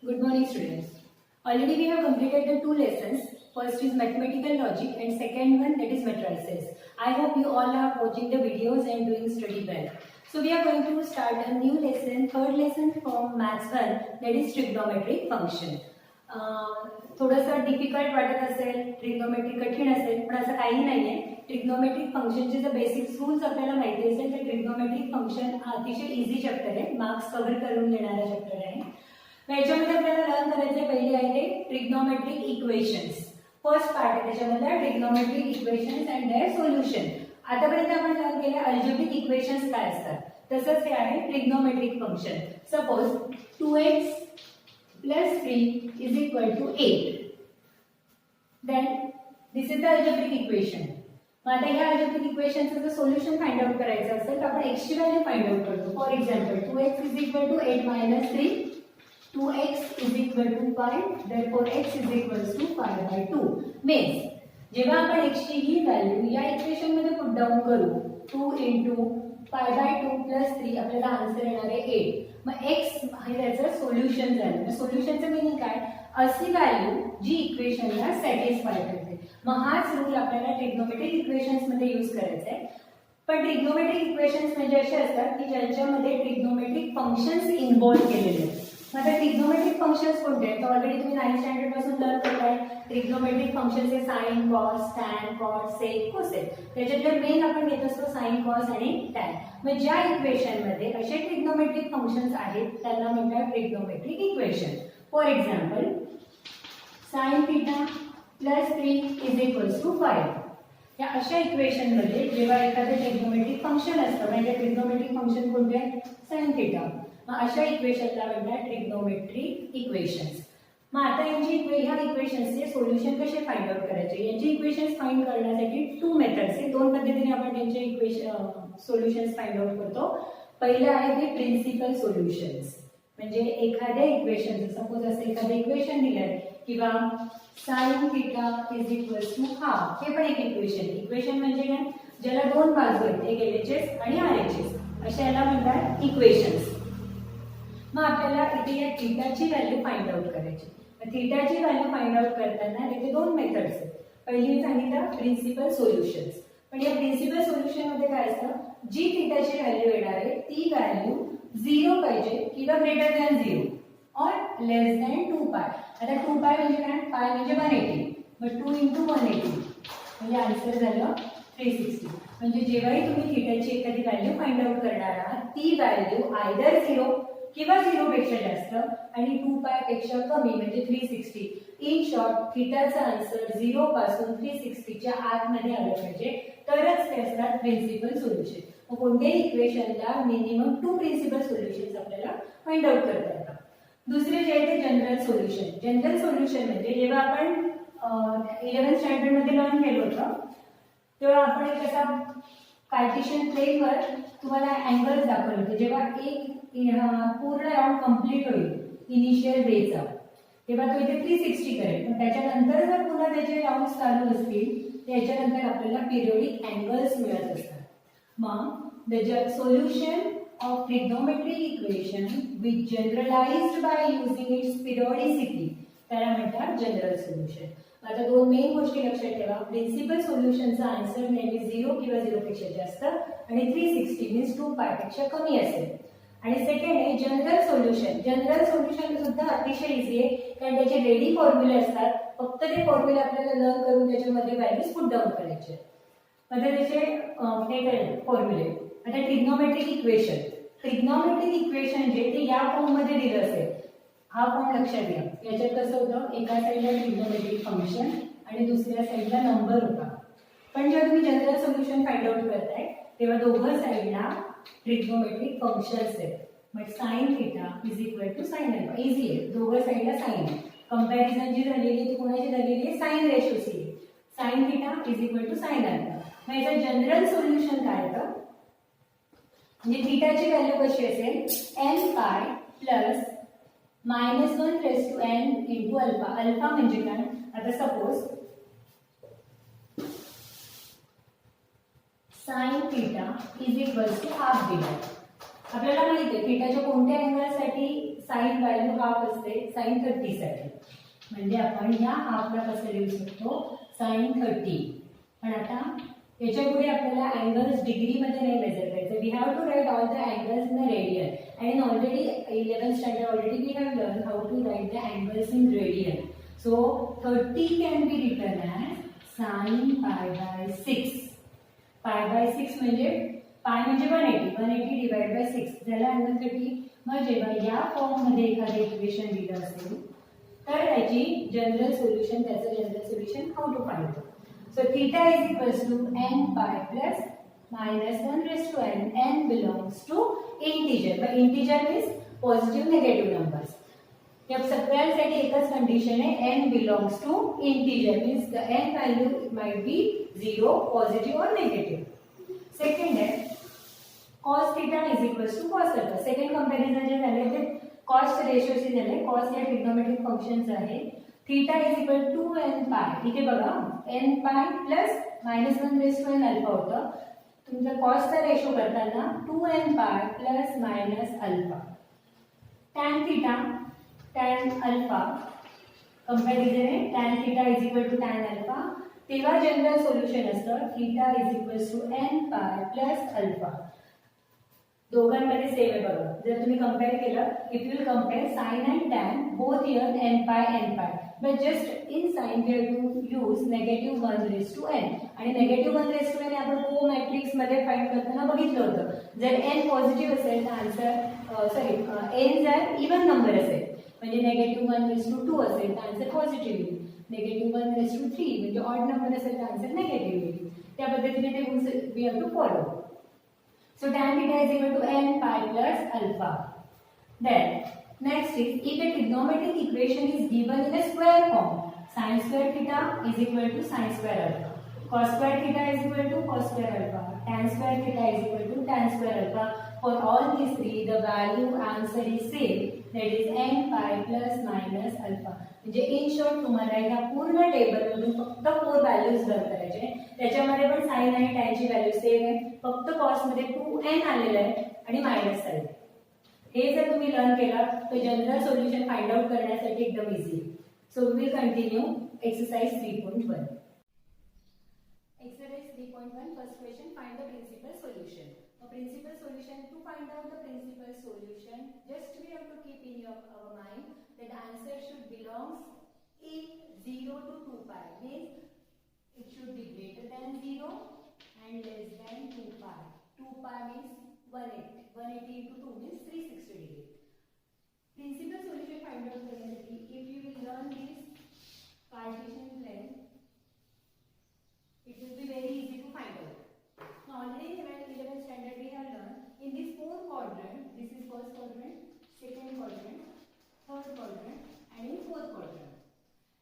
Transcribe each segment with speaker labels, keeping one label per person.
Speaker 1: Good morning, students. Already we have completed the two lessons. First is mathematical logic and second one that is matrices. I hope you all are watching the videos and doing study well. So we are going to start a new lesson, third lesson from Maths 1, that is trigonometric function. थोडंसं difficult वाटत असेल, trigonometry कठीण असेल, पण असं काही नाहीये. Trigonometric फंक्शनचे जर बेसिक रूल्स आपल्याला माहिती असेल तर ट्रिग्नोमेट्रिक फंक्शन अतिशय इझी चॅप्टर आहे, मार्क्स कव्हर करून देणारा चॅप्टर आहे. याच्यामध्ये आपल्याला लर्न करायचे पहिले आहे ते ट्रिग्नोमेट्रिक इक्वेशन्स. फर्स्ट पार्ट आहे त्याच्यामधला trigonometric equations and their solution. आतापर्यंत आपण लर्न केले अल्जेब्रिक इक्वेशन्स काय असतात, तसंच हे आहे trigonometric function. Suppose 2x plus 3 is equal to 8. Then this is the algebraic equation. आता ह्या algebraic equationचं जर सोल्युशन फाइंड आउट करायचं असेल तर आपण x ची व्हॅल्यू फाइंड आउट करतो. For example 2x is equal to 8 minus 3. 2x is equal to 5. Therefore x is equal to 5 by 2. Means जेव्हा आपण x ची ही व्हॅल्यू या इक्वेशन मध्ये पुट डाउन करू 2 into 5 by 2 plus 3 आपल्याला आन्सर येणार आहे 8. मग x हे त्याचं सोल्युशन झालं. सोल्युशनचं मीनिंग काय, अशी व्हॅल्यू जी इक्वेशनला सॅटिस्फाय करते. मग हाच रूल आपल्याला ट्रिग्नोमेट्रिक इक्वेशन्स मध्ये यूज करायचा आहे. पण ट्रिग्नोमेट्रिक इक्वेशन्स म्हणजे असे असतात की ज्यांच्यामध्ये ट्रिग्नोमेट्रिक फंक्शन्स इन्व्हॉल्व केलेले आहेत. आता ट्रिग्नोमेट्रिक फंक्शन्स कोणते आहेत, ऑलरेडी तुम्ही 9th स्टँडर्ड पासून लर्न करताय. ट्रिग्नोमेट्रिक फंक्शन्स आहे sine, cos, tan, cot, sec, cosec. त्याच्यातले मेन आपण घेत असतो साइन, कॉस आणि टॅन. मग ज्या इक्वेशन मध्ये असे ट्रिग्नोमेट्रिक फंक्शन्स आहेत त्यांना म्हणतात trigonometric equation. For example sine theta plus 3 is equals to 5. या अशा इक्वेशन मध्ये जेव्हा एखादं ट्रिग्नोमेट्रिक फंक्शन असतं, म्हणजे ट्रिग्नोमेट्रिक फंक्शन कोणते आहे, साइन थीटा, मग अशा इक्वेशनला म्हणतात ट्रिग्नोमेट्रिक इक्वेशन्स. मग आता ह्या इक्वेशन्सचे सोल्युशन कसे फाइंड आउट करायचे, यांची इक्वेशन्स फाइंड करण्यासाठी टू मेथड्स आहेत. दोन पद्धतीने आपण त्यांचे इक्वेशन सोल्युशन्स फाइंड आउट करतो. पहिलं आहे ते प्रिन्सिपल सोल्युशन्स. म्हणजे एखाद्या इक्वेशन, सपोज असं एखादं इक्वेशन दिलंय किंवा sine theta is equals to half, हे पण एक इक्वेशन म्हणजे काय, ज्याला दोन बाजू आहेत, एक LHS आणि RHS, अशा याला म्हणतात इक्वेशन्स. मग आपल्याला इथे या थीटाची व्हॅल्यू फाइंड आउट करायची. थीटाची व्हॅल्यू फाइंड आउट करताना इथे दोन मेथड्स आहेत. पहिली सांगितलं प्रिन्सिपल सोल्युशन्स. पण या प्रिन्सिपल सोल्युशन मध्ये काय असतं, जी थीटाची व्हॅल्यू येणार आहे ती व्हॅल्यू 0 पाहिजे किंवा ग्रेटर दॅन 0 और लेस दॅन 2π. आता 2π म्हणजे काय, पाय म्हणजे 180, मग 2 into 180 म्हणजे आन्सर झालं 360. म्हणजे जेव्हाही तुम्ही थीटाची एखादी व्हॅल्यू फाइंड आउट करणार आहात ती व्हॅल्यू आयदर 0 किंवा 0 पेक्षा जास्त आणि 2π पेक्षा कमी म्हणजे 360. इन शॉर्ट थीटाचा आन्सर 0 पासून 360 च्या आतमध्ये आलं पाहिजे, तरच ते असतात प्रिन्सिपल सोल्युशन. मग कोणत्याही इक्वेशनला मिनिमम 2 प्रिन्सिपल सोल्युशन्स आपल्याला फाइंड आउट करता येतात. दुसरे जे आहे ते जनरल सोल्युशन. जनरल सोल्युशन म्हणजे जेव्हा आपण 11th स्टँडर्ड मध्ये लर्न केलं होतं तेव्हा आपण एक असा कार्टेशियन प्लेनवर तुम्हाला अँगल्स दाखवले होते. जेव्हा एक पूर्ण राउंड कंप्लीट होईल इनिशियल डेचा तेव्हा तो इथे 360 करेल, पण त्याच्यानंतर जर पुन्हा त्याचे राउंड चालू असतील त्याच्यानंतर आपल्याला पिरियोडिक अँगल्स मिळत असतात. मग the solution of trigonometric equation which generalised by using its periodicity त्याला म्हणतात जनरल सोल्युशन. आता दोन मेन गोष्टी लक्षात ठेवा. प्रिन्सिपल सोल्युशनचा आन्सर नेहमी 0 किंवा 0 पेक्षा जास्त आणि 360 मीन्स 2π पेक्षा कमी असेल. आणि सेकंड आहे जनरल सोल्युशन. जनरल सोल्युशन सुद्धा अतिशय इझी आहे, कारण त्याचे रेडी फॉर्म्युले असतात. फक्त ते फॉर्म्युले आपल्याला लर्न करून त्याच्यामध्ये व्हॅल्यूज पुट डाऊन करायचे. म्हणजे त्याचे फॉर्म्युले. आता ट्रिग्नोमेट्रिक इक्वेशन. ट्रिग्नोमेट्रिक इक्वेशन जे ते या फॉर्म मध्ये दिलं असेल, हा फॉर्म लक्षात घ्या. याच्यात कसं होतं, एका साईडला ट्रिग्नोमेट्रिक फंक्शन आणि दुसऱ्या साईडला नंबर होता. पण जेव्हा तुम्ही जनरल सोल्युशन फाइंड आउट करताय तेव्हा दोघं साईडला ट्रिग्नोमेट्रिक फंक्शन्स आहेत. मग sine theta is equal to sine alpha. Easy आहे, दोघं साईडला साइन आहे. कंपॅरिझन जी झालेली आहे ती कोणाची झालेली आहे, साइन रेशोची. Sine theta is equal to sine alpha. मग याचं जनरल सोल्युशन काय येतं, म्हणजे थीटाची व्हॅल्यू कशी असेल, nπ plus -1 raised to n into अल्फा. अल्फा म्हणजे काय, आता suppose sine theta is equals to half दिला. आपल्याला माहिती आहे थीटाच्या कोणत्या अँगलसाठी साइन व्हॅल्यू हाफ हाफ असते sin 30 साठी. म्हणजे आपण या हाफला कसं लिहू शकतो sin 30. पण आता याच्या पुढे आपल्याला अँगल्स डिग्री मध्ये नाही मेजर करायचं. We have to write all the angles in the radian. And in already 11th standard already we have learned how to write the angles in radian. So 30 can be written as sin pi by 6. Pi by 6 म्हणजे pi म्हणजे 180 divided by 6 झाला angle 30. मग जेव्हा या form मध्ये एखादे equation दिलं असेल तर त्याची जनरल सोल्युशन, त्याचं general solution how to find. So theta is equals to n pi plus minus 1 raised to n. N belongs to integer. But integer means positive negative numbers. या सगळ्यांसाठी एकच कंडिशन आहे, n belongs to integer means the n value might be 0, positive or negative. Second आहे cos theta is equals to cos alpha. Second comparison जे झाले ते cos रेशोशी झाले. कॉस या ट्रिग्नोमेट्रिक फंक्शन्स आहे. Theta is equal to n pi. इथे बघा n pi plus -1 raised to n alpha होतं. तुमचा कॉसचा रेशो करताना 2n pi plus minus alpha. tan theta tan alpha comparison आहे. tan theta is equal to tan alpha. तेव्हा general solution असतं theta is equal to n pi plus alpha. दोघांमध्ये same आहे बघा. जर तुम्ही कंपेअर केलं, if you will compare sine and tan both here n pi but just in sin we have to use -1 raised to n. आणि -1 raised to n आपण को matrix मध्ये फाइंड करताना बघितलं होतं. जर n पॉझिटिव्ह असेल तर आन्सर n जर इवन नंबर असेल म्हणजे -1 raised to 2 असेल तर आन्सर पॉझिटिव्ह येईल. -1 raised to 3 म्हणजे ऑड नंबर असेल तर आन्सर निगेटिव्ह येईल. त्या पद्धतीने ते rules we have to follow. So tan theta is equal to n pi plus alpha. Then next is if a trigonometric equation is given in a square form, sin square theta is equal to sin square alpha, cos square theta is equal to cos square alpha, tan square theta is equal to tan square alpha. For all these three, the value answer is same, that is n pi plus minus alpha. म्हणजे in short तुम्हाला या पूर्ण table मधून फक्त 4 values learn करायचे. त्याच्यामध्ये पण sign आणि टॅन ची व्हॅल्यू सेम आहे. फक्त कॉस मध्ये 2n आलेलं आहे आणि मायनस साइन. हे जर तुम्ही लर्न केलं तर जनरल सोल्युशन फाइंड आउट करण्यासाठी एकदम easy. So we will continue exercise 3.1. Exercise 3.1 first question, find the principal solution. A principal solution, to find out the principal solution, just we have to keep in our mind that the answer should belongs in 0 to 2 pi, means it should be greater than 0 and less than 2 pi. 2 pi means 180. 180 into 2 means 360 degree. Principal solution find out करण्यासाठी if you will learn this Cartesian plane, it will be very easy to find out. Now already in 11th standard we have learned in this 4 quadrant, this is first quadrant, second quadrant, third quadrant and in fourth quadrant.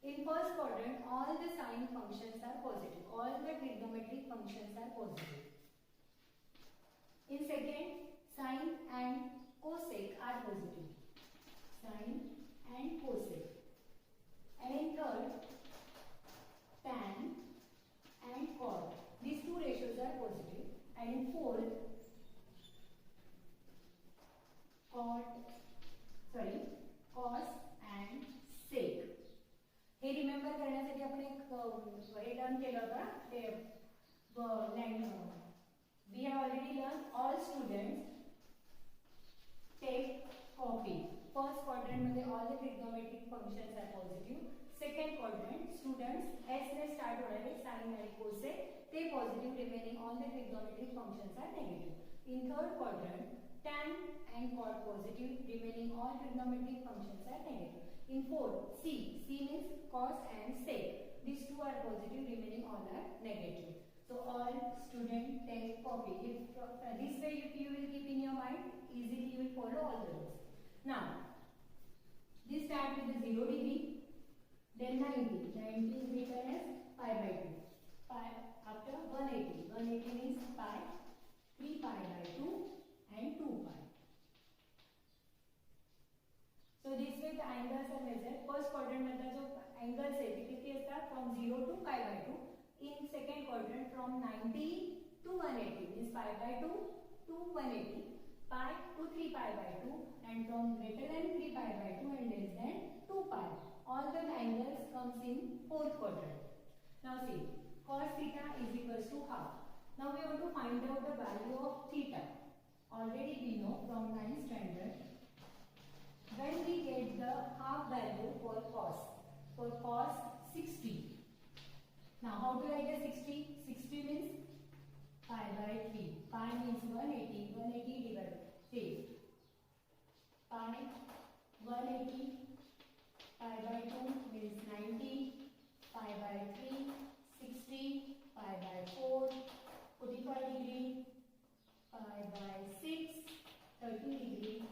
Speaker 1: In first quadrant all the sine functions are positive, all the trigonometric functions are positive. In second, sine and cosec are positive, sine and cosec. And in third, tan and cot. These two ratios are positive. And in fourth, cos and sec. हे remember करण्यासाठी आपण एक हे learn केलं होतं ते we have already learned. All students take copy. First quadrant मध्ये all the trigonometric functions are positive. Second quadrant students s ने start होणारे sin आणि cosec ते positive, remaining all the trigonometric functions are negative. In third quadrant tan and cot positive, remaining all trigonometric functions are negative. In fourth, c means cos and sec. These two are positive, remaining all are negative. So all students take copy. If this way if you will keep in your mind, easily you will follow all the rules. Now this start with the 0 degree, then 90 is written as pi by 2. Pi after 180 means pi, 3 pi by 2 and 2 pi. So this way the angles are measured. First quadrant मधला जो angles आहे ते किती असतात, from 0 to pi by 2. In second quadrant from 90 to 180 means pi by 2 to 180, pi to 3 pi by 2 and from greater than 3 pi by 2 and less pi. All the angles comes in fourth quadrant. Now see, cos theta is equals to half. Now we want to find out the value of theta. Already we know from 9th standard, when we get the half value for cos 60. Now how to write the 60? 60 means pi by 3. Pi means 180. 180 divided. See, pi 180. Pi by 2 means 90. Pi by 3 60. Pi by 4 45 degree. Pi by 6 30 degree.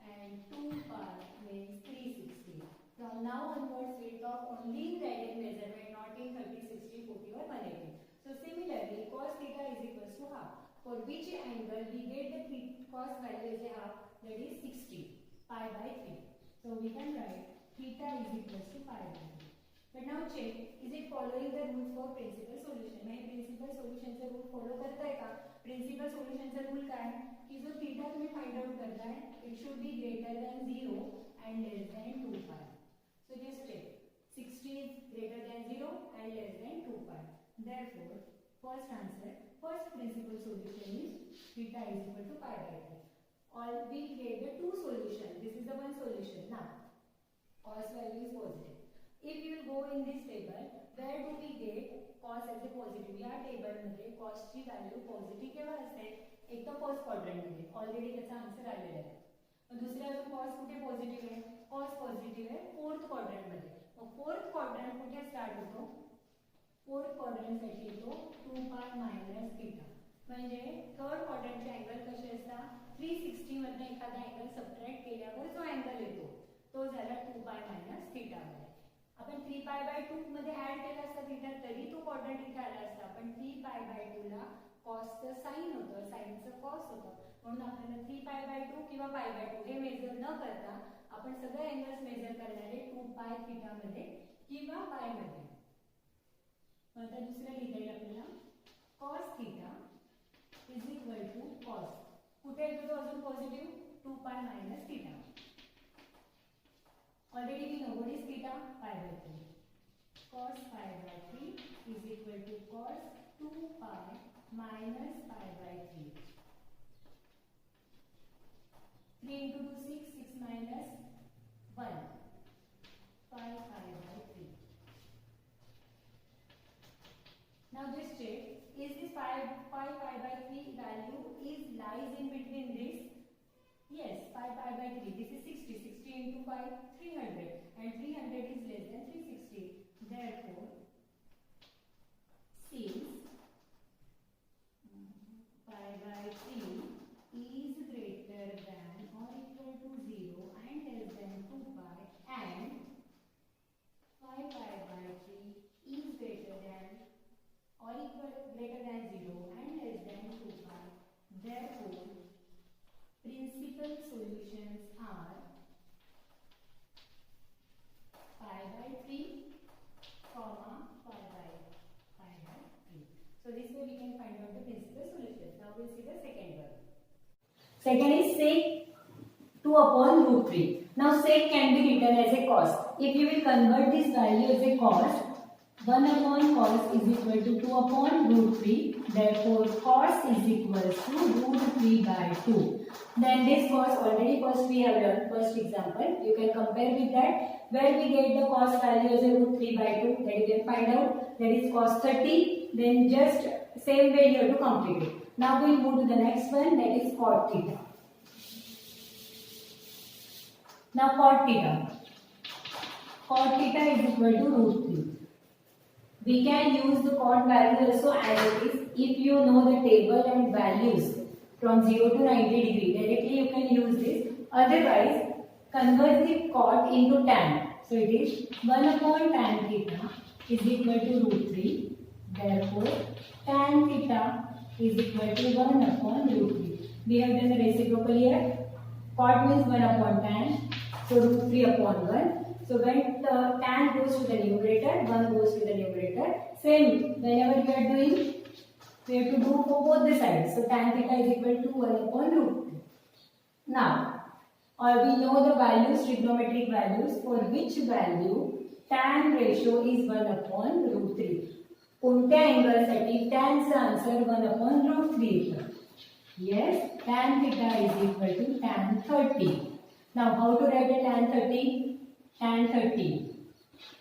Speaker 1: And 2 pi means 360. From now onwards we talk only in radian measurement, not in 30, 60, 40 or 180. So similarly, cos theta is equals to half. For which angle we get the cos value as a half, that is 60. Pi by 3. So we can write theta is equals to pi by 3. But now check, is it following the rules for principal solution? मैं principal solution चा rule follow करता है का? Principal solution चा rule क्या है? कि जो theta तुम्हें find out करना है, it should be greater than 0 and less than 2 pi. So just check, 60 is greater than 0 and less than 2 pi. Therefore, first answer, first principal solution is theta is equal to pi by 3. All we get the two solutions. This is the one solution. Now, cos value is positive. If you will go in this table, where do we get cos as a positive? या table मध्ये cos ची value positive केव्हा असते? एक तर first quadrant मध्ये already त्याचा answer आलेला आहे. मग दुसरा जो cos कुठे पॉझिटिव्ह आहे? cos पॉझिटिव्ह आहे फोर्थ क्वाड्रंट मध्ये. मग फोर्थ क्वाड्रंट कुठे स्टार्ट होतो? फोर्थ क्वाड्रंट साठी येतो 2 pi minus theta. म्हणजे थर्ड क्वाड्रंटचे अँगल कसे असतात? 360 मधून एखादा अँगल सबट्रॅक्ट केल्यावर जो अँगल येतो तो झाला 2 pi minus theta. आपण 3 pi by 2 मध्ये ऍड केला असता थीटा तरी तो क्वाड्रंट इथे आला असता. पण 3 pi by 2 ला कॉसचं साइन होतं, साइनचं कॉस होतं. म्हणून आपल्याला 3 pi by 2 किंवा pi by 2 हे मेजर न करता आपण सगळे अँगल्स मेजर करणार आहे 2 pi थीटा मध्ये किंवा पाय मध्ये. आता दुसरं लिहिता येईल आपल्याला cos theta is equal to cos. कुठे येतो तो अजून positive? 2 pi minus theta. Already we know what is theta? Pi by 3. Cos pi by 3 is equal to cos 2 pi minus pi by 3. 3 into 2 6, 6 minus 1. Pi by 3. Now just check, is this pi by 3 value is lies in between this? Yes, pi by 3. This is 60. 60 into 5, 300. And 300 is less than 360. Therefore, since pi by 3 is greater than or equal to 0 and less than 2 pi, and pi by 3 is greater than or greater than 0 and less than 2 pi, therefore, principal solutions are pi by 3, comma pi by 3. So this way we can find out the principal solutions. Now we'll see the second one. Second is sec 2 upon root 3. Now sec can be written as a cos. If you will convert this value as a cos, 1 upon cos is equal to 2 upon root 3. Therefore, cos is equal to root 3 by 2. Then this cos already first we have learned, first example. You can compare with that. Where we get the cos value as a root 3 by 2, that you can find out. That is cos 30. Then just same way you have to complete it. Now we will move to the next one, that is cot theta. Now cot theta. Cot theta is equal to root 3. We can use the cot value also as it is. If you know the table and values from 0 to 90 degree, directly you can use this. Otherwise, convert the cot into tan. So it is 1 upon tan theta is equal to root 3. Therefore, tan theta is equal to 1 upon root 3. We have done the reciprocal here. Cot means 1 upon tan. So root 3 upon 1. So when the tan goes to the numerator, 1 goes to the numerator. Same, whenever you are doing, we have to do for both the sides. So tan theta is equal to 1 upon root 3. Now, or we know the values, trigonometric values, for which value tan ratio is 1 upon root 3. कोणत्या अँगलसाठी टॅनचा answer 1 upon root 3 येतं. Yes, tan theta is equal to tan 30. Now how to write a tan 30? Tan 30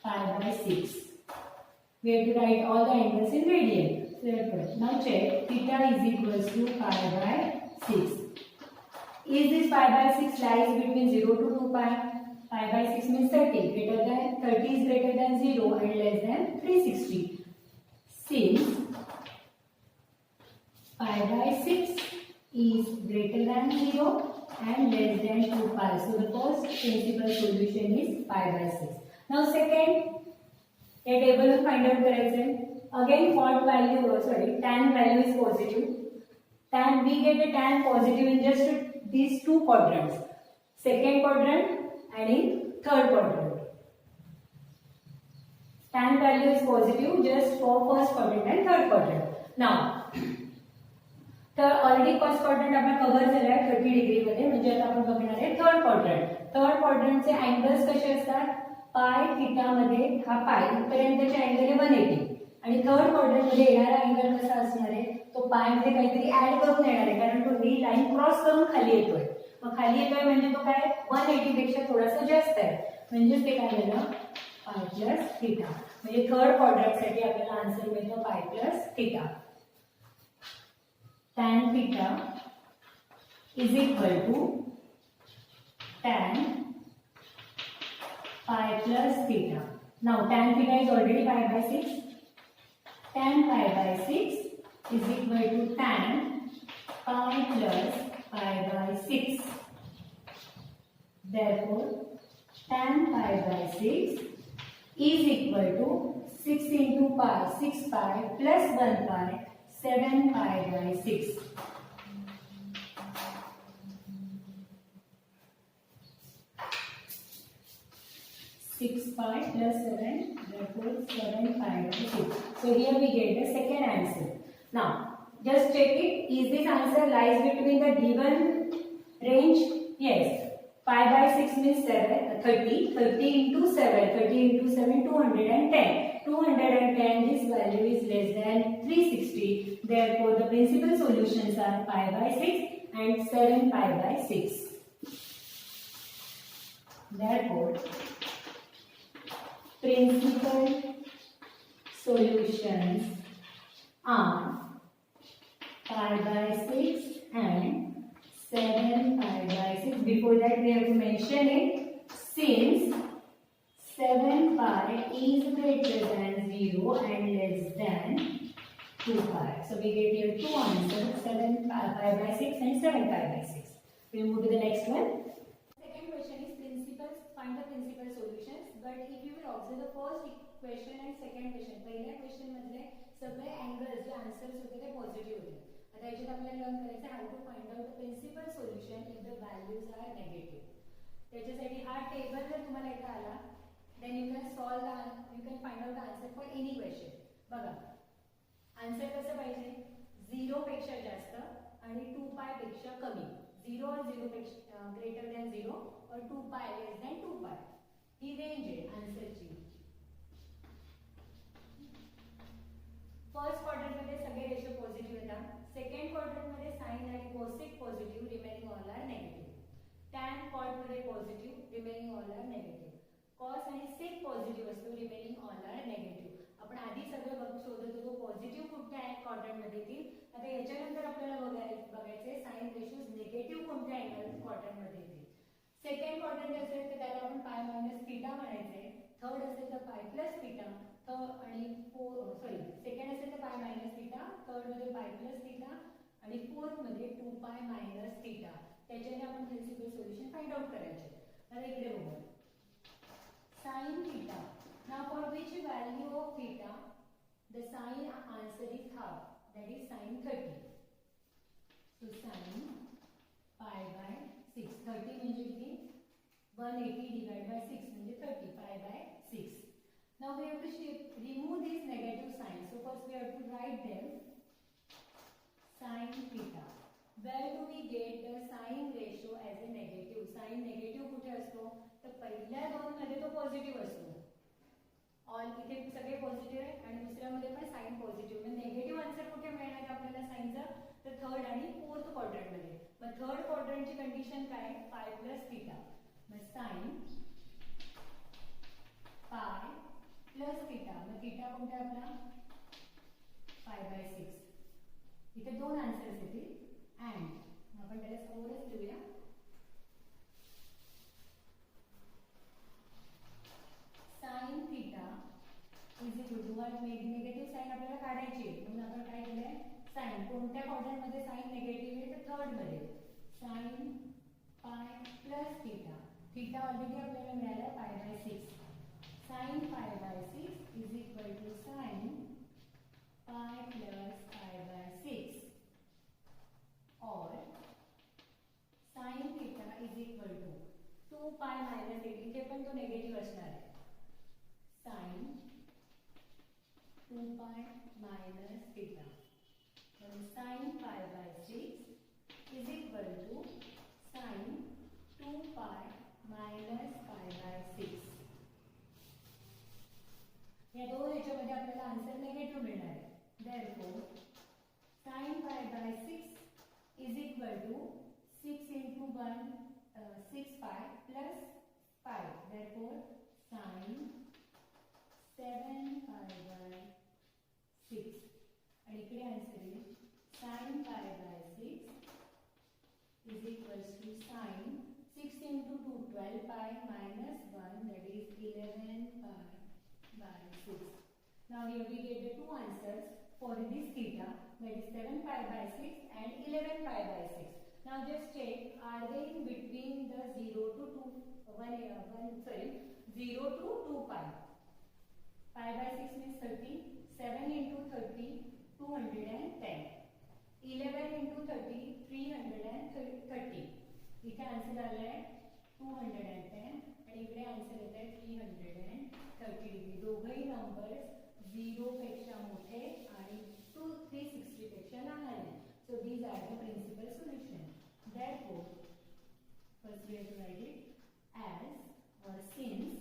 Speaker 1: pi by 6. We have to write all the angles in radian. Therefore, now check, theta is equals to pi by 6. Is this pi by 6 lies between 0 to 2 pi? Pi by 6 means 30. 30 is greater than 0 and less than 360. Since pi by 6 is greater than 0 and less than 2 pi. So the first principal solution is pi by 6. Now second, या table find out करायचे. Again fault value tan value is positive. Tan, we get a tan positive in just these two quadrants, second quadrant and in third quadrant. Tan value is positive just for first quadrant and third quadrant. Now, तर already first quadrant आपला cover झाला आहे 30 degree मध्ये. म्हणजे आता आपण बघणार आहे थर्ड क्वाड्रंट. थर्ड क्वाड्रंटचे अँगल्स कसे असतात? पाय थीटा मध्ये हा पाय इथपर्यंतचे अँगल आहे 180 आणि थर्ड क्वाड्रंट मध्ये येणारा अँगल कसा असणार आहे? तो पाय मध्ये काहीतरी ऍड करून येणार आहे, कारण तो ही लाईन क्रॉस करून खाली येतोय. मग खाली येतोय म्हणजे तो काय 180 पेक्षा थोडासा जास्त आहे. म्हणजे ते काय झालं? Pi plus theta. म्हणजे थर्ड क्वाड्रंट साठी आपल्याला आन्सर मिळतो pi plus theta. Tan theta is equal to tan pi plus theta. Now tan theta is already pi by 6. Tan pi by 6 is equal to tan pi plus pi by 6. Therefore, tan pi by 6 is equal to 6 into pi, 6 pi plus 1 pi, 7 pi by 6. Pi plus 7, therefore 7 pi by 6. So here we get the second answer. Now, just check it. Is this answer lies between the given range? Yes. Pi by 6 means 30. 30 into 7. 30 into 7, 210. 210, this value is less than 360. Therefore, the principal solutions are pi by 6 and 7 pi by 6. Therefore, principal solutions are pi by 6 and 7 pi by 6. Before that, we have to mention it. Since 7 pi is greater than 0 and less than 2 pi. So we get here two answers, 7 pi by 6 and 7 pi by 6. We will move to the next one. Second question is principles. Find the principal solutions. But if you will observe the first question and second question, पहिल्या question मधले सगळे angles जे answers होते ते positive होते. आता याच्यात आपल्याला learn करायचं how to find out the principal solution if the values are negative. त्याच्यासाठी हा टेबल जर तुम्हाला इथे आला, then you can solve you can find out the answer for any question. बघा, आन्सर कसं पाहिजे? 0 पेक्षा जास्त आणि 2 पाय पेक्षा कमी. 0 और 0 पेक्षा ग्रेटर दॅन 0 और 2 पाय लेस दॅन 2 पाय. ही रेंज आहे आन्सरची. फर्स्ट क्वाड्रंट मध्ये सगळे रेशो पॉझिटिव्ह येतात. सेकंड क्वाड्रंट मध्ये साइन आणि cosec positive, remaining all are negative. Tan cot मध्ये positive, remaining all are negative. Cos आणि सेक पॉझिटिव्ह असतो, रिमेनिंग ऑल आर नेगेटिव्ह. आपण आधी सगळं शोधत होतो पॉझिटिव्ह कुठल्या क्वाड्रंट मध्ये येतील. आता याच्यानंतर आपल्याला बघायचे साइन रेशोज निगेटिव्ह कोणत्या क्वाड्रंट मध्ये येतील. सेकंड क्वाड्रंट असेल तर त्याला आपण पाय मायनस थीटा म्हणायचे. थर्ड असेल तर पाय प्लस थीटा. आणि सेकंड असेल तर पाय मायनस थीटा, थर्ड मध्ये पाय प्लस थीटा आणि फोर्थ मध्ये 2 पाय मायनस थीटा. त्याच्याने आपण प्रिन्सिपल सोल्युशन फाइंड आउट करायचे. आता इकडे बघूया. Sin theta. Now for which value of theta the sin answer is half, that is sin 30. So sin pi by 6. 30 म्हणजे किती? 180 divided by 6 म्हणजे 30. Pi by 6. Now we have to remove these negative signs. So first we have to write them. Sin theta. Where do we get the sign ratio as a negative? Sign negative कुठे असतो? तर पहिल्या दोन मध्ये तो positive असतो. All इथे सगळे पॉझिटिव्ह आहे आणि दुसऱ्यामध्ये पण साइन पॉझिटिव्ह. म्हणजे नेगेटिव्ह आन्सर कुठे मिळणार आहे आपल्याला साइनचा? तर थर्ड आणि फोर्थ क्वाड्रंट मध्ये. मग थर्ड क्वाड्रंटची कंडिशन काय? पाय प्लस थीटा. मग साइन पाय प्लस थीटा. मग थीटा कोणता आपला? π/6. इथे दोन आन्सर्स येतील अँड आपण त्याला समोरच लिहूया. Sine theta is equal to one. Negative sign आपल्याला काढायची आहे म्हणून आपण काय केलंय? साइन कोणत्या क्वाड्रंट मध्ये साइन निगेटिव्ह आहे? तर थर्ड मध्ये. Sine pi plus theta. Theta already आपल्याला मिळाला π/6. Sine π/6 is equal to sine pi plus π/6 और sine theta is equal to 2π - 8. इथे पण तो निगेटिव्ह असणार आहे. Sine 2π - theta. Sine π/6 is equal to sine 2π - π/6. या दोन याच्यामध्ये आपल्याला आन्सर निगेटिव्ह मिळणार आहे. Therefore, sin π/6 is equal to 6 into 1, 6π plus 5. Therefore, sin 7π/6. आणि इकडे आन्सर येईल sin π/6 is equals to sin 6 into 2, 12π minus 1, that is 11π/6. Now here we get the two answers for this theta, that is 7π/6 and 11π/6. Now just check, are they in between the 0 to 2π. π/6 means 30. 7 into 30, 210. 11 into 30, 330. इथे answer आला आहे 210 आणि इकडे answer येत आहे 330 degree. दोघही numbers 0 पेक्षा मोठे आणि 360 पेक्षा लहान आहे. So these are the principal solution. Therefore, first we have to write it as or since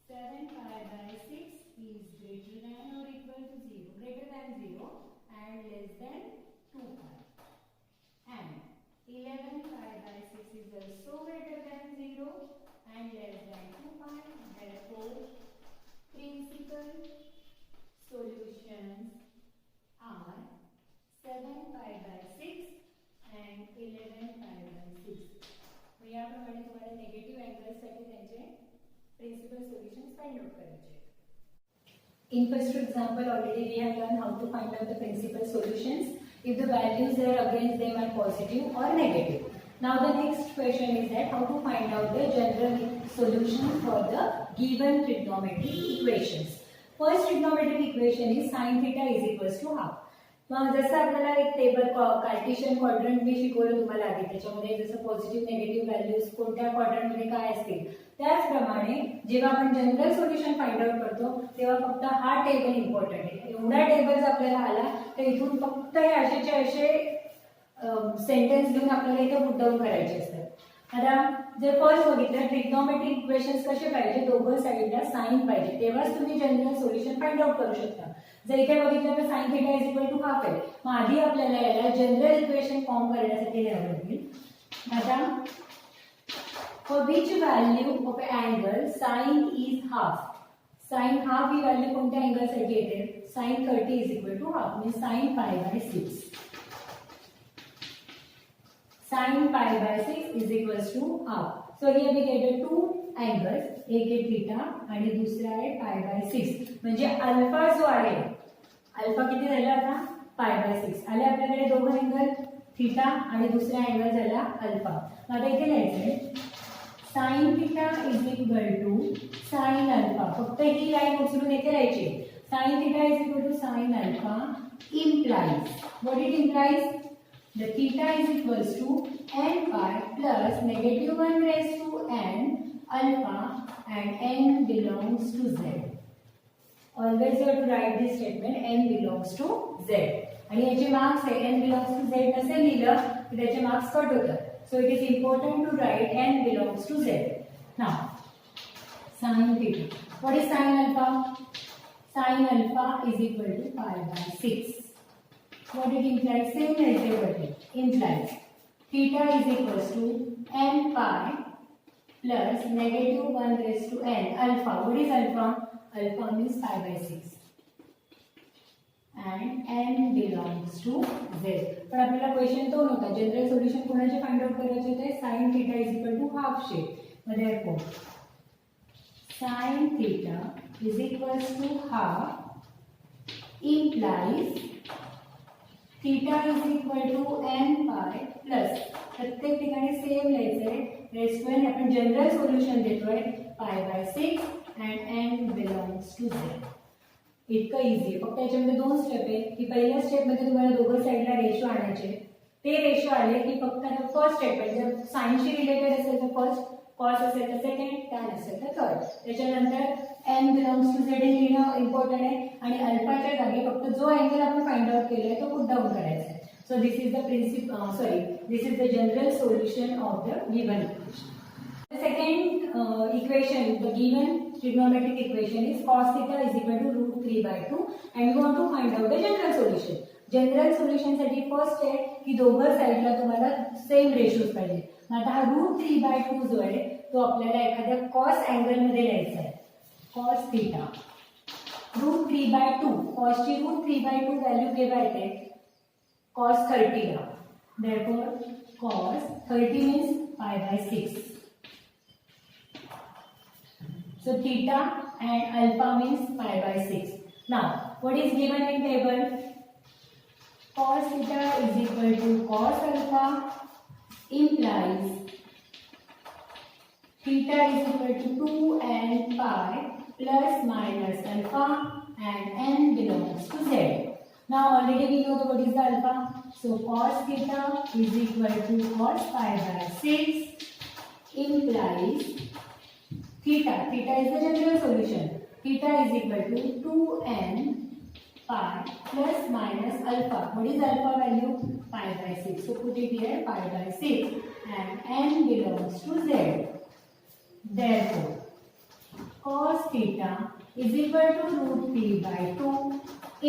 Speaker 1: 7π/6 is greater than or equal to 0, greater than 0 and less than 2π, and 11π/6 is also greater than 0 and less than 2π. Therefore, principal solutions are 7π/6 and 11π/6. याप्रमाणे तुम्हाला negative अँगल्ससाठी त्यांचे principal solutions find out करायचे. In first example, already we have learned how to find out the principal solutions if the values are against them are positive or negative. Now the next question is that how to find out the general solution for the given trigonometric equations. First trigonometric equation is sin theta is equals to half. मग जसं आपल्याला एक table Cartesian quadrant मी शिकवलं तुम्हाला आधी, त्याच्यामध्ये जसं positive negative values कोणत्या क्वाड्रंटमध्ये काय असतील त्याचप्रमाणे जेव्हा आपण जनरल सोल्युशन फाइंड आउट करतो तेव्हा फक्त हा टेबल इम्पॉर्टंट आहे. एवढा टेबल जर आपल्याला आला तर इथून फक्त हे असेचे असे सेंटेन्स घेऊन आपल्याला इथे पुटडाऊन करायचे असतात. आता जर फर्स्ट बघितलं ट्रिग्नोमेट्रिक इक्वेशन्स कसे पाहिजे, दोघं साईडला साइन पाहिजे, तेव्हाच तुम्ही जनरल सोल्युशन फाइंड आउट करू शकता. जर इथे बघितलं तर sine theta is equal to half आहे. मग आधी आपल्याला याला जनरल इक्वेशन फॉर्म करण्यासाठी घ्यावं लागेल. आता for which value of angle sine is half, sine half ही व्हॅल्यू कोणत्या अँगलसाठी येते, sine 30 is equal to half म्हणजे sine π/6. Sin π/6 is equals to half. So here we get the two angles, एक आहे थीटा आणि दुसरा आहे π/6. म्हणजे अल्फा जो आहे, अल्फा किती झाला आता π/6 आले आपल्याकडे दोघं अँगल थीटा आणि दुसरा अँगल झाला अल्फा. आता इथे लिहायचंय sin theta is equal to sin alpha. फक्त ही लाईन उचलून इथे लिहायची. sin theta is equal to sin alpha implies, what it implies, the theta is equals to n pi plus -1 raised to n alpha and n belongs to z. Always you have to write this statement, n belongs to z. आणि याचे marks आहे n belongs to z असे लिहिलं की त्याचे marks cut होतात. So it is important to write n belongs to z. नाव sin theta. What is sin alpha? Sin alpha is equal to pi by 6. What it implies? Same as what it implies. Theta is equals to n pi plus negative 1 raised to n alpha. What is alpha? Alpha means pi by 6. And n belongs to z. पण आपल्याला question तो नव्हता. General solution कोणाचे find out करायचे होते? sin theta is equal to half shape. Therefore sin theta is equals to half implies theta is equal to n pi plus प्रत्येक ठिकाणी same लिहायचंय raise to n. आपण general solution देतोय pi by 6 and n belongs to z. इतकं easy आहे. फक्त याच्यामध्ये दोन step आहे की पहिल्या स्टेप मध्ये तुम्हाला दोघं साईडला रेशो आणायचे. ते रेशो आले की फक्त फर्स्ट स्टेप आहे. जर सायन्सशी रिलेटेड असेल तर फर्स्ट, कॉस असेल तर सेकंड, टॅन असेल तर थर्ड. त्याच्यानंतर n बिलॉंग्स टू z हे लिहिणं इम्पॉर्टंट आहे आणि अल्फाच्या जागी फक्त जो अँगल आपण फाइंड आउट केलाय तो पुट डाऊन करायचा आहे. So this is the this is the general solution of the given equation. The second equation, the given trigonometric equation is cos theta is equal to root 3 by 2 and we want to find out the general solution. General solution साठी first आहे की दोघं साईडला तुम्हाला same ratios पाहिजे. आता हा root 3 by 2 जो आहे तो आपल्याला एखाद्या कॉस अँगल मध्ये लिहायचा आहे. Cos theta root 3 by 2. कॉसची रूट 3 by 2 व्हॅल्यू केव्हा येते? cos 30 La. Therefore cos 30 means pi by 6. So theta and alpha means pi by 6. Now what is given in table? Cos theta is equal to cos alpha implies theta is equal to 2n pi plus minus alpha and n belongs to z. Now already we know what is the alpha. So cos theta is equal to cos pi by 6 implies theta. Theta is the general solution. Theta is equal to 2n pi plus minus alpha. What is alpha value? Pi by 6. So put it here pi by 6 and n belongs to z. Therefore cos theta is equal to root 3 by 2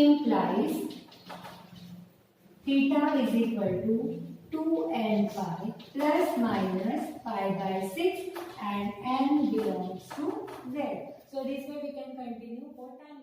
Speaker 1: implies theta is equal to 2n pi plus minus pi by 6 and n belongs to z. So this way we can continue for time.